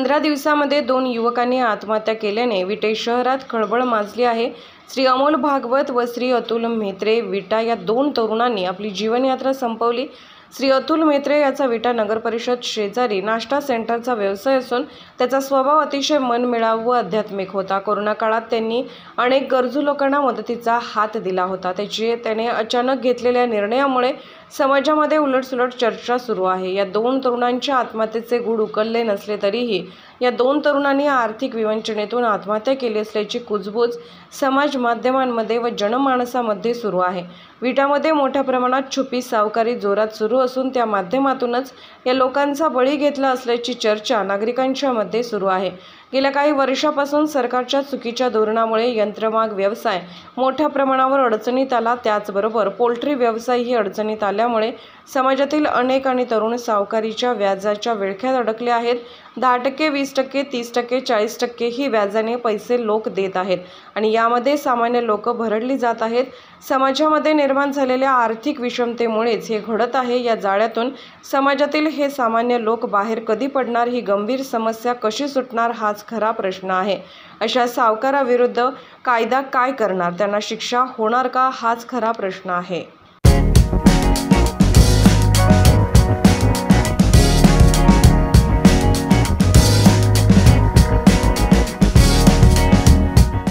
15 दिवसांमध्ये 2 युवकांनी आत्महत्या केल्याने विटे शहरात खळबळ माजली आहे। श्री अमोल भागवत व श्री अतुल म्हेत्रे विटा या 2 तरुणांनी आपली जीवनयात्रा संपवली। श्री अतुल म्हेत्रे याचा विटा नगर परिषद शेजारी नाश्ता सेंटरचा व्यवसाय असून त्याचा स्वभाव अतिशय मनमिळावू व आध्यात्मिक होता। कोरोना काळात त्यांनी अनेक गरजू लोकांना मदतीचा हात दिला होता। त्याने अचानक घेतलेल्या निर्णयामुळे समाजामध्ये उलटसुलट चर्चा सुरू आहे। या 2 तरुणांच्या आत्महत्येचे गूढ उकलले नसले तरीही या 2 तरुणांनी आर्थिक विवंचनेतून आत्महत्या केली असल्याची कुजबूज समाज माध्यमांमध्ये व जनमानसामध्ये सुरू आहे। विटामध्ये मोठ्या प्रमाणात छुपी सावकारी जोरात सुरू असून त्या माध्यमातूनच या लोकांचा बळी घेतला असल्याची चर्चा नागरिकांच्या मध्ये सुरू आहे। गेल्या काही वर्षापासून सरकारच्या चुकीच्या धोरणामुळे यंत्रमाग व्यवसाय मोठ्या प्रमाणावर अडचणीत आला। त्याचबरोबर पोल्ट्री व्यवसायही अडचणीत आल्यामुळे समाजातील अनेक आणि तरुण सावकारीच्या व्याजाच्या विळख्यात अडकले आहेत। 10%, 20%, 30%, 40% ही व्याजाने पैसे लोक देत आहेत आणि यामध्ये सामान्य लोक भरडली जात आहेत। समाजामध्ये निर्माण झालेल्या आर्थिक विषमतेमुळेच हे घडत आहे। या जाळ्यातून समाजातील हे सामान्य लोक बाहेर कधी पडणार, ही गंभीर समस्या कशी सुटणार हाच खरा प्रश्न आहे। अशा सावकाराविरुद्ध कायदा काय करणार, त्यांना शिक्षा होणार का हाच खरा प्रश्न आहे।